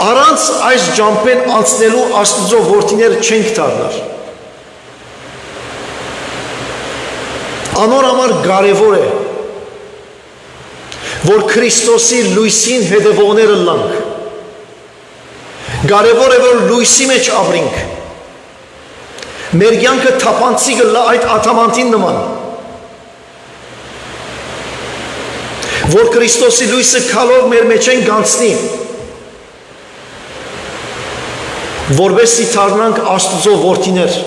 առանց այս ջամփեն անցնելու Աստուծո որդիներ չենք դառնար անոր համար կարևոր է որ Քրիստոսի լույսին հետևողները լանք կարևոր է որ լույսի մեջ ապրենք մեր կյանքը թափանցի գլա այդ աթամանտին նման որ Քրիստոսի լույսը քալով մեր մեջ են գանցնի որբեսի դառնանք Աստուծո որդիներ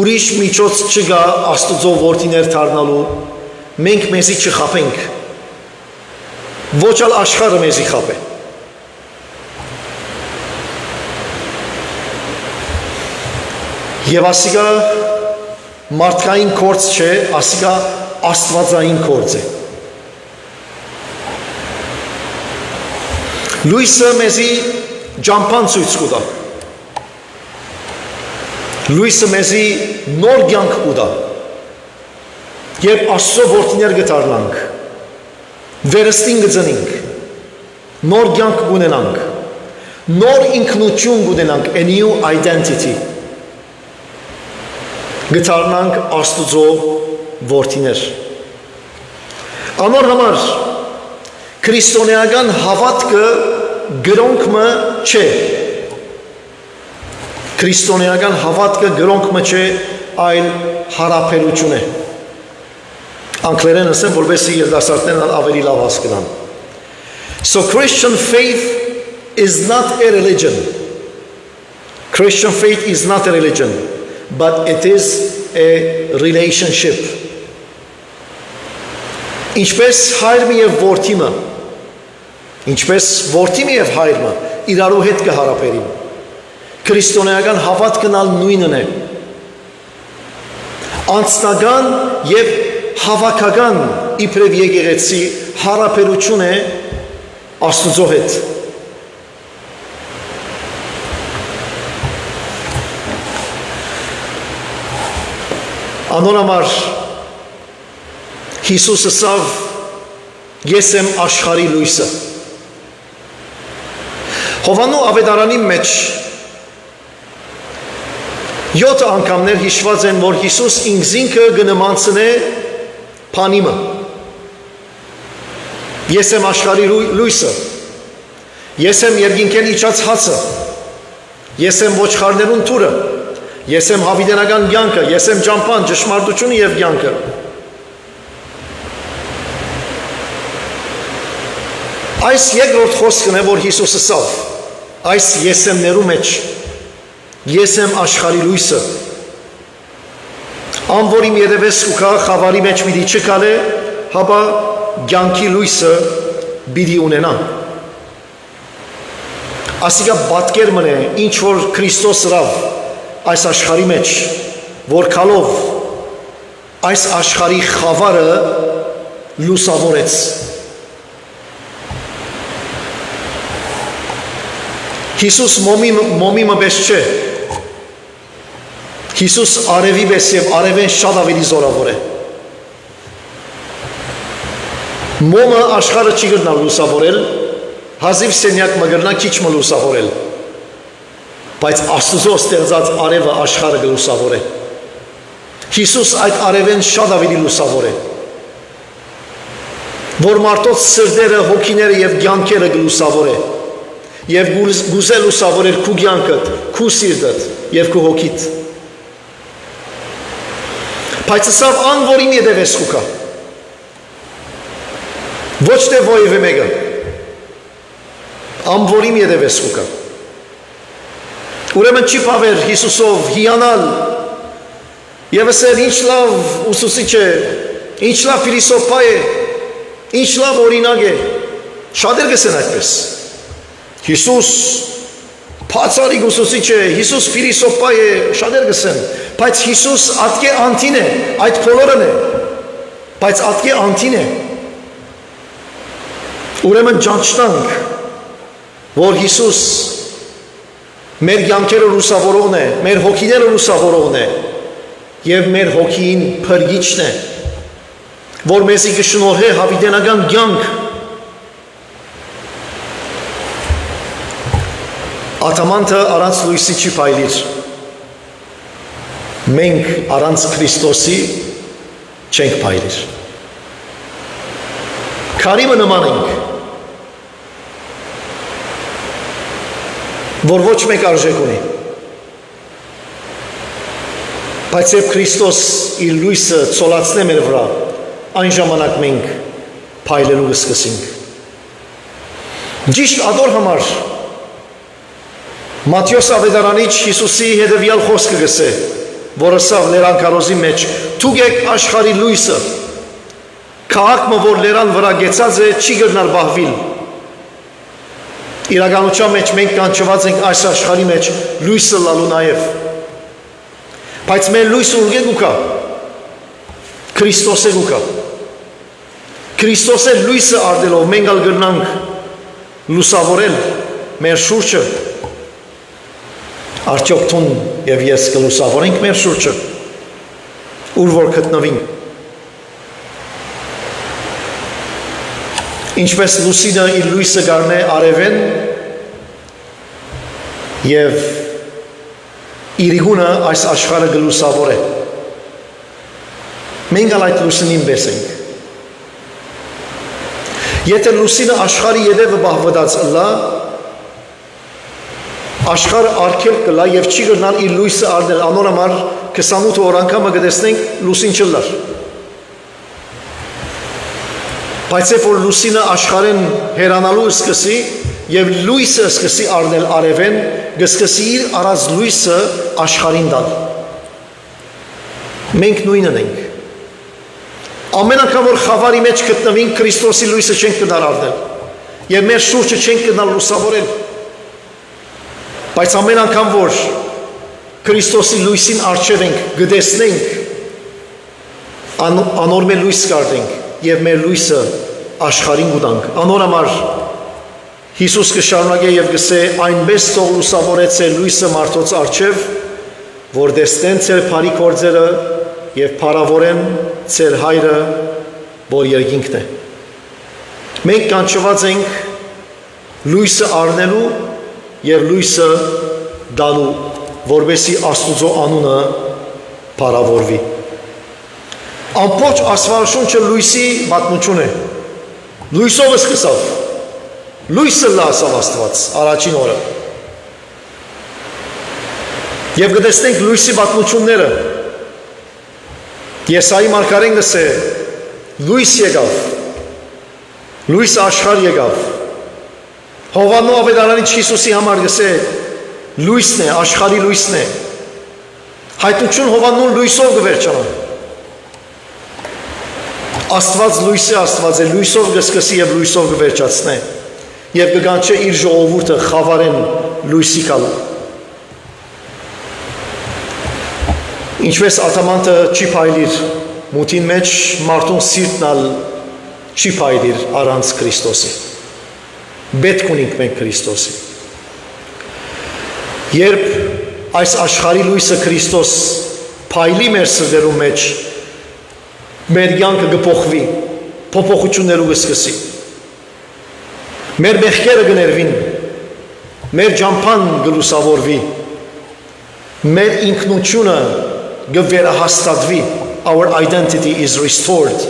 ուրիշ միջոց չկա Աստուծո որդիներ դառնալու մենք մեզի չխաբենք ոչ ալ աշխարհը մեզի խաբե եւ ասիգա մարդկային կորց չէ ասիգա աստվածային կորց է լույսը մեզի ջամփան ցույց կտա լույսը մեզի նոր կյանք կտա երբ Աստծո որդիներ գտարնանք վերստին գծնենք նոր կյանք կունենանք նոր ինքնություն կունենանք a new identity գտարնանք Աստուծո որդիներ անոր համար քրիստոնեական հավատքը գրոնքմը չէ քրիստոնեական հավատքը գրոնքմը չէ այլ հարաբերություն է Անգլերեն ասեմ, որովհետեւ երիտասարդներն ավելի լավ հասկանան։ So Christian faith is not a religion. Christian faith is not a religion, but it is a relationship. Ինչպես հայրը եւ որդիմը, ինչպես որդիմը եւ հայրը իրարու հետ կհարաբերին։ Քրիստոնեական հավատքն ալ նույնն է։ Անձնական եւ հավաքական իբրև եկեղեցի հարաբերություն է Աստծո հետ։ Անոնամար Հիսուսը ասավ. ես եմ աշխարհի լույսը։ Հովանու ավետարանի մեջ 7 անգամներ հիշված են, որ Հիսուս ինքնին կնմանցնե փանիմը։ Ես եմ աշխարհի լույսը։ Ես եմ երկինքեն իջած հացը։ Ես եմ ոչխարներուն թուրը։ Ես եմ հավիտենական կյանքը, ես եմ ճամփան, ճշմարտությունը եւ կյանքը։ Այս երկրորդ խոսքն է, որ Հիսուսը ասավ, այս եսեմներու մեջ, ես եմ աշխարհի լույսը։ Ան որ իմ ետևես ուքա խավարի մեջ պիտի չկալե, հապա կյանքի լույսը պիտի ունենա։ Ասիկա պատկերմն է, ինչ որ Քրիստոս ռավ այս աշխարհի մեջ, որ քալով այս աշխարհի խավարը լուսավորեց։ Հիսուս մոմի մպես չէ։ Հիսուս արևի պես եւ արևեն շատ ավելի զորավոր է։ Մոմը աշխարհը չի գտնա լուսավորել, հազիվ սենյակ մը գրնա քիչ մը լուսավորել։ Բայց Աստծո ստեղծած արևը աշխարհը լուսավոր է։ Հիսուս այդ արևեն շատ ավելի լուսավոր է։ Որ մարդոց սրտերը, հոգիները եւ կյանքերը լուսավոր է։ Եվ գուզե լուսավորել քու կյանքդ, քու սիրտդ եւ քու հոգիդ։ Բայց սավ ան որ իմ ետևես կա։ Ոչ թե ոյվե մեկը։ Ան որ իմ ետևես կա։ Ուրեմն չի պավեր Հիսուսով հիանալ եւ ասել ինչ լավ ուսուցիչ է, ինչ լավ փիլիսոփա է, ինչ լավ օրինակ է։ Շատեր գսեն այդպես։ Հիսուս փածարիկ ուսուցիչ է, Հիսուս փիլիսոփա է, շատեր գսեն, բայց Հիսուս ատկե անտին է, այդ բոլորն է, բայց ատկե անտին է։ Ուրեմն ճանչնանք, որ Հիսուս մեր կյանքերը լուսավորողն է, մեր հոգիները լուսավորողն է եւ մեր հոգին փրկիչն է, որ մեզի կշնորհե հավիտենական կյանք։ Ատամանտը առանց լույսի չի փայլիր։ Մենք առանց Քրիստոսի չենք փայլիր։ Քարիմը նման ենք, որ ոչ մեկ արժեք ունի։ Բայց երբ Քրիստոս իր լույսը ցոլացնե մեր վրա, այն ժամանակ մենք փայլելու կսկսենք։ Ճիշտ ադոր համար Մատթեոս ավետարանիչ Հիսուսի հետևյալ խոսքը գսե, որ ասավ լերան կարոզի մեջ. «Դուք եք աշխարհի լույսը, քաղաքը, որ լերան վրա գեցած է, չի գտնար բահվիլ»։ Իրականության մեջ մենք կանչված ենք այս աշխարհի մեջ լույսը լալու նաև։ Բայց մեր լույսը ուր գուկա։ Քրիստոս է գուկա։ Քրիստոս է լույսը արդելով մենք ալ գտնանք լուսավորել մեր շուրջը։ Արդյոք տուն եւ ես կլուսավորենք մեր շուրջը, ուր որ գտնվենք։ Ինչպես լուսինը իր լույսը գարնե արևեն եւ իր գունը այս աշխարհը գլուսավոր է։ Մենք այդ լուսինին պես ենք։ Եթե լուսինը աշխարհի ետևը բահված լա, աշխարհը արգել կլա եւ չի գնալ իր լույսը առնել, անոր համար 28 օր անգամ կտեսնենք լուսին չլար։ Բայց երբ որ լուսինը աշխարհեն հեռանալու սկսի եւ լույսը սկսի առնել արևեն, կսկսի իր առած լույսը աշխարհին տալ։ Մենք նույնն ենք։ Ամեն անգամ որ խավարի մեջ գտնվենք, Քրիստոսի լույսը չենք գնալ առնել եւ մեր շուրջը չենք գնալ լուսավորել։ Բայց ամեն անգամ որ Քրիստոսի լույսին առջև ենք, գտեսնենք, անոր մեր լույս կառնենք եւ մեր լույսը աշխարհին գտանք։ Անոր համար Հիսուս կշարունակե եւ գսե այնպես թող լուսավորեց ձեր լույսը մարդոց առջև, որ տեսնեն ձեր բարի գործերը եւ փառավորեն ձեր հայրը, որ երկինքն է։ Մենք կանչված ենք լույսը առնելու եւ լույսը դալու, որովհետեւ Աստուծո անունը փառավորվի։ Ամբողջ Աստվածաշունչը լույսի պատմություն է։ Լույսով սկսավ։ Լույսը լասավ Աստված առաջին օրը։ Եվ կտեսնենք լույսի պատմությունները։ Եսայի մարգարեն գսե լույս եկավ։ Լույս աշխարհ եկավ։ Հովանու ավետարանից Հիսուսի համար գսե լույսն է, աշխարհի լույսն է։ Հայտություն Հովանուն լույսով կվերջանա։ Աստված լույս է, լույսով կսկսի եւ լույսով կվերջացնե։ Եվ կգանչե իր ժողովուրդը խավարեն լույսի կալու։ Ինչպես ատամանտը չի փայլիր մութին մեջ, մարդուն սիրտն ալ չի փայլիր առանց Քրիստոսի։ Պետք ունենք մենք Քրիստոսի։ Երբ այս աշխարհի լույսը Քրիստոս փայլի մեր սրտերու մեջ, մեր կյանքը կփոխվի, փոփոխություններ կսկսի։ Մեր մեղքերը կներվին, մեր ջամփան կլուսավորվի, մեր ինքնությունը կվերահաստատվի, our identity is restored։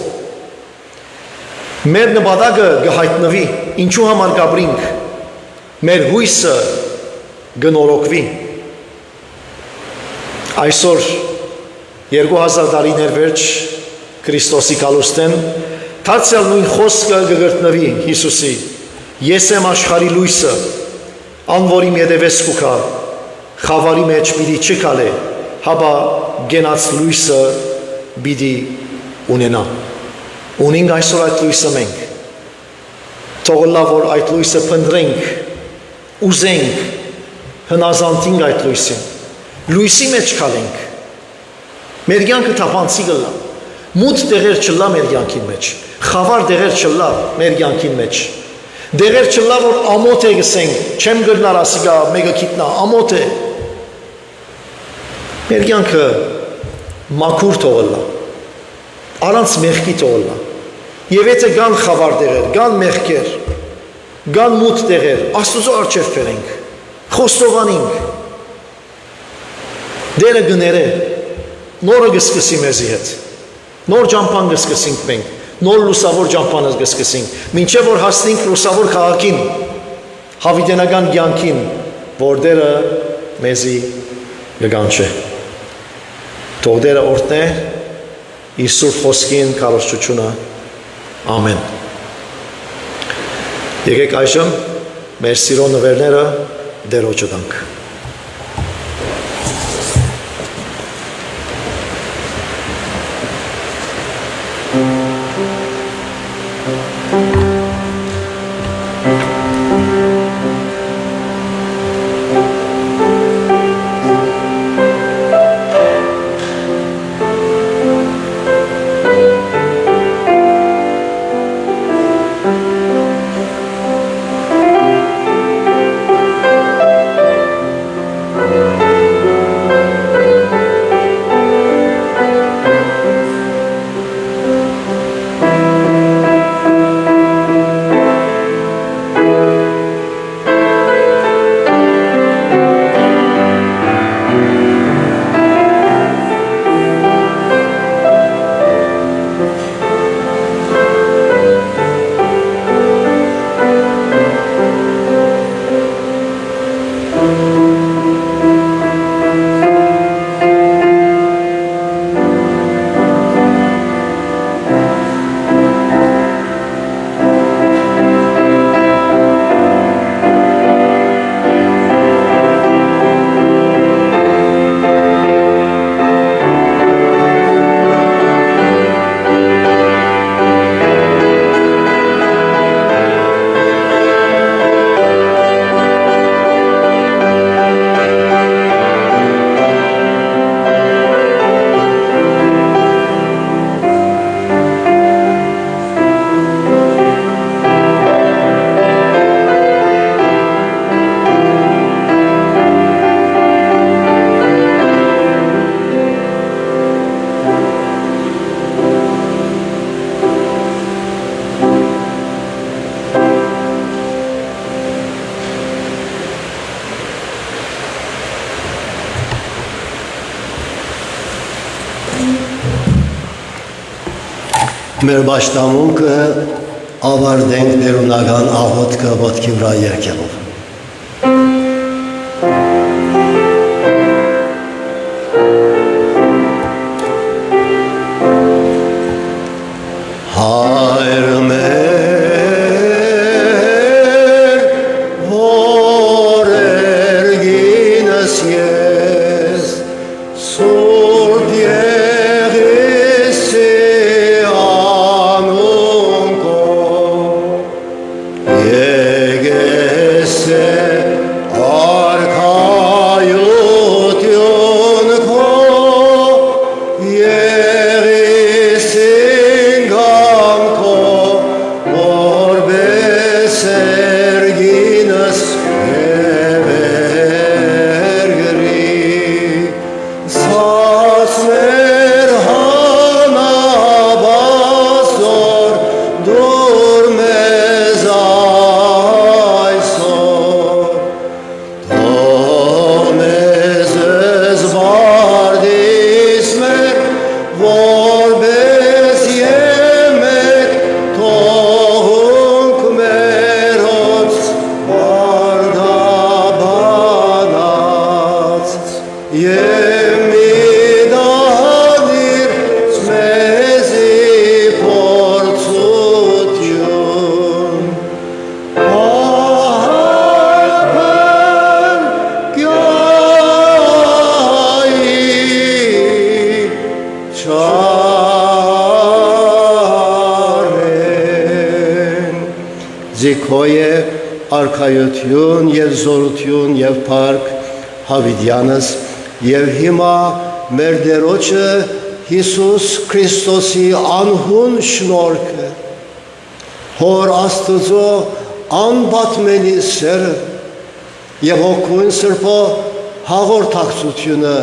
Մեր նպատակը կհայտնվի, ինչու համար կապրինք, մեր հույսը կնորոգվի։ Այսօր 2000 տարիներ վերջ Քրիստոսի կալուստեն դարձյալ նույն խոսքը կգրտնվի Հիսուսի։ Ես եմ աշխարհի լույսը, անորի հետևես կուքա, խավարի մեջ պիտի չկալե, հապա գենաց լույսը պիտի ունենա։ Ունենք այսօր այդ լույսը մենք։ Թող լա որ այդ լույսը փնտրենք, ուզենք, հնազանդենք այդ լույսին, լույսի մեջ կալենք։ Մեր կյանքը թափանցի կլա, մութ տեղեր չլա մեր կյանքի մեջ, խավար տեղեր չլա մեր կյանքի մեջ։ Դեղեր չլա որ ամոթ է գսենք, չեմ գրնար ասիգա մեկը գիտնա, ամոթ է։ Մեր կյանքը մաքուր թողլա, առանց մեղքի թողլա։ Եվ եթե կան խավար տեղեր, կան մեղքեր, կան մութ տեղեր, Աստուծո առջև բերենք, խոստովանենք։ Դերը գները, նորը կսկսի մեզի հետ, նոր ջամփան կսկսենք մենք, նոր լուսավոր ջամփանը կսկսենք, մինչև որ հասնենք լուսավոր քաղաքին, հավիտենական կյանքին, որ դերը մեզի կգանչե։ Թող դերը օրհնե իր սուրբ խոսքին քարոզչությունը։ Ամեն։ Եկեք այժմ մեր սիրո նվերները Տերոջը տանք։ Մեր պաշտամունքը ավարտենք ներունական աղոթքը ոտքի վրա երգելով։ Հայր մեր, որ երգինս ես, սուրբ եղիսի անուն քո, եկես արքայություն քո, եղիսին գամ քո, որպես երգինս և երգրի, սացմեր հանաբազոր, դուր մեզ այսօր, թող մեզ զվարդիս մեր, որպես եմեք թողունք մերոց բարդաբանած, և մի դահանիր մեզի փորձություն, ահապն գյայի չարեն։ Ձիքո է արքայություն և զորություն և փառք Հավիդյանս և հիմա մեր Տերոջը Հիսուս Քրիստոսի անհուն շնորհքը, Հոր Աստծո անպատմելի սերը և Հոգուն Սրբո հաղորդակցությունը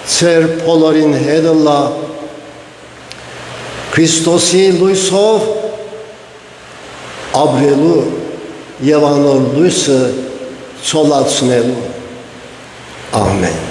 ձեր բոլորին հետ լա, Քրիստոսի լույսով ապրելու և անոր լույսը ցոլացնելու։ Ամեն։